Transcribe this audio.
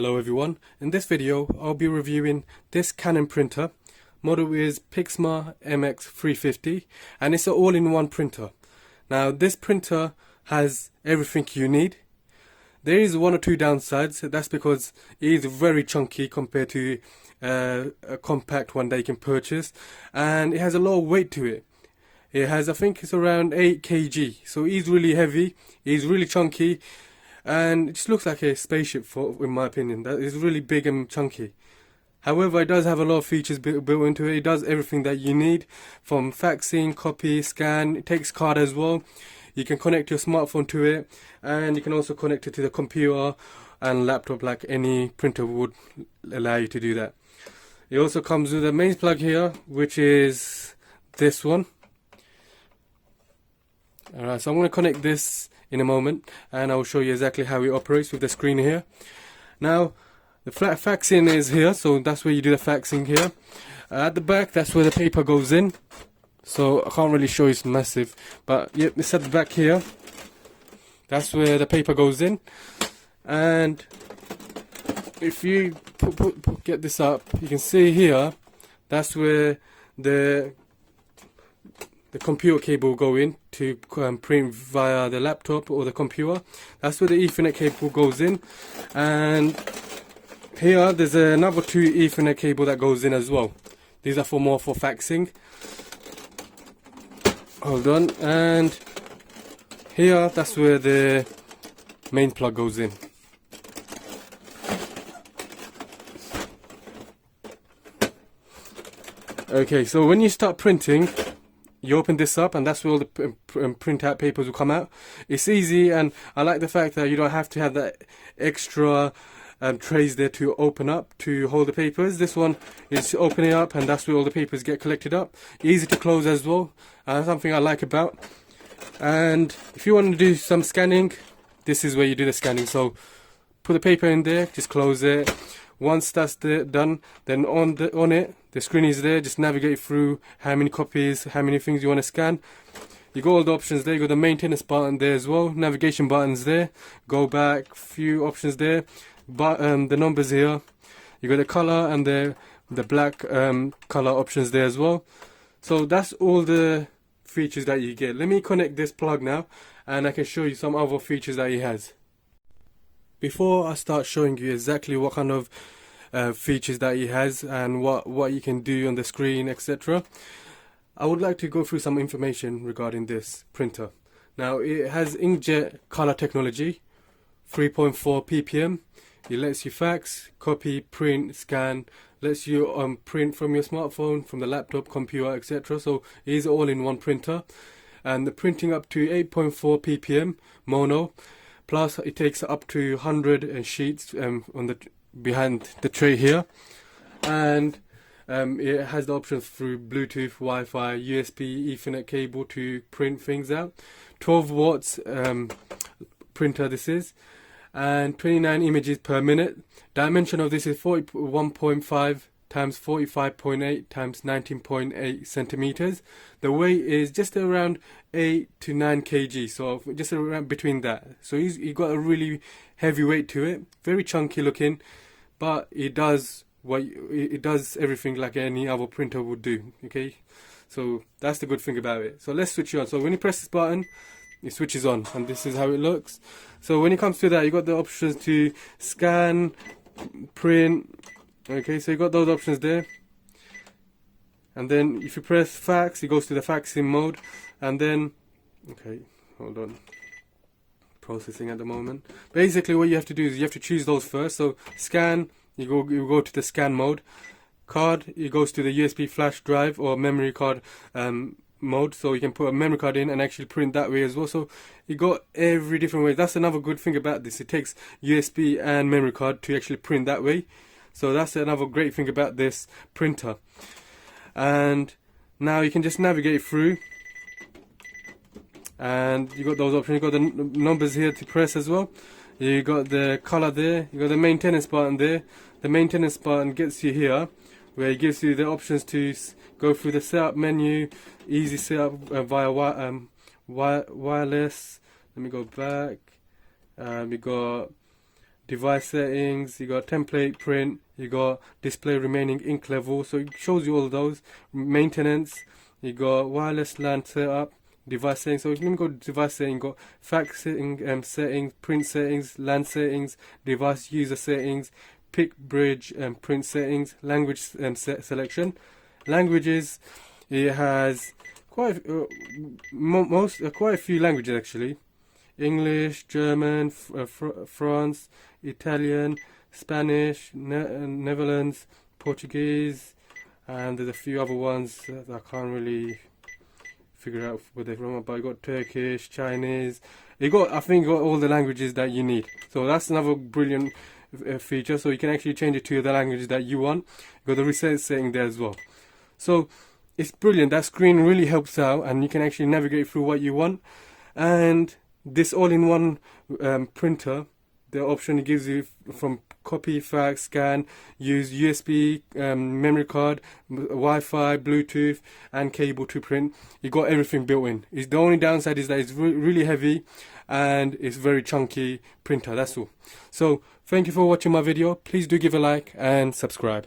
Hello everyone, in this video I'll be reviewing this Canon printer. Model is Pixma MX350 and it's an all-in-one printer. Now this printer has everything you need. There is one or two downsides, that's because it is very chunky compared to a compact one that you can purchase, and it has a lot of weight to it. It has, I think it's around 8 kg, so it is really heavy, it is really chunky, and it just looks like a spaceship in my opinion. That is really big and chunky. However, it does have a lot of features built into it. It does everything that you need, from faxing, copy, scan. It takes card as well. You can connect your smartphone to it, and you can also connect it to the computer and laptop like any printer would allow you to do that. It also comes with a mains plug here, which is this one. Alright, so I'm going to connect this in a moment and I will show you exactly how it operates with the screen here. Now the faxing is here, so that's where you do the faxing here. At the back, that's where the paper goes in, so I can't really show you, it's massive, but yep, it's at the back here. That's where the paper goes in, and if you get this up, you can see here that's where the computer cable will go in to print via the laptop or the computer. That's where the Ethernet cable goes in, and here there's another two Ethernet cable that goes in as well. These are more for faxing. Hold on, and here that's where the main plug goes in. Okay, so when you start printing, you open this up and that's where all the printout papers will come out. It's easy, and I like the fact that you don't have to have that extra trays there to open up to hold the papers. This one is opening up and that's where all the papers get collected up. Easy to close as well, something I like about. And if you want to do some scanning, this is where you do the scanning. So put the paper in there, just close it. Once that's done, then on it, the screen is there. Just navigate through how many copies, how many things you want to scan. You got all the options there. You got the maintenance button there as well. Navigation buttons there. Go back, few options there. But the numbers here. You got the color and the black color options there as well. So that's all the features that you get. Let me connect this plug now, and I can show you some other features that it has. Before I start showing you exactly what kind of features that it has and what you can do on the screen, etc., I would like to go through some information regarding this printer. Now, it has inkjet color technology, 3.4 ppm. It lets you fax, copy, print, scan, lets you print from your smartphone, from the laptop, computer, etc. So it is an all-in-one printer, and the printing up to 8.4 ppm mono. Plus, it takes up to 100 sheets behind the tray here, and it has the options through Bluetooth, Wi-Fi, USB, Ethernet cable to print things out. 12 watts printer this is, and 29 images per minute. Dimension of this is 41.5 times 45.8 times 19.8 centimeters. The weight is just around 8 to 9 kg, so just around between that. So you got a really heavy weight to it, very chunky looking, but it does everything like any other printer would do. Okay, so that's the good thing about it. So let's switch it on. So when you press this button, it switches on, and this is how it looks. So when it comes to that, you got the options to scan, print. Okay, so you got those options there, and then if you press fax, it goes to the faxing mode, and then, okay, hold on, processing at the moment. Basically what you have to do is you have to choose those first. So scan, you go to the scan mode. Card, it goes to the USB flash drive or memory card mode, so you can put a memory card in and actually print that way as well. So you got every different way. That's another good thing about this. It takes USB and memory card to actually print that way. So that's another great thing about this printer. And now you can just navigate through, and you got those options. You got the numbers here to press as well. You got the color there. You got the maintenance button there. The maintenance button gets you here, where it gives you the options to go through the setup menu, easy setup via wireless. Let me go back. We got device settings, you got template print, you got display remaining ink level, so it shows you all those. Maintenance, you got wireless LAN setup, device settings. So if you go to device settings, you got fax setting, settings, print settings, LAN settings, device user settings, pick bridge and print settings, language selection. Languages, it has quite a few languages actually. English, German, France, Italian, Spanish, Netherlands, Portuguese, and there's a few other ones that I can't really figure out where they're from, but you got Turkish, Chinese. I think you got all the languages that you need. So that's another brilliant feature. So you can actually change it to the language that you want. You got the reset setting there as well. So it's brilliant. That screen really helps out, and you can actually navigate through what you want. And this all-in-one printer, the option it gives you from copy, fax, scan, use USB memory card, Wi-Fi, Bluetooth, and cable to print. You got everything built in. The only downside is that it's really heavy and it's very chunky printer. That's all. So thank you for watching my video. Please do give a like and subscribe.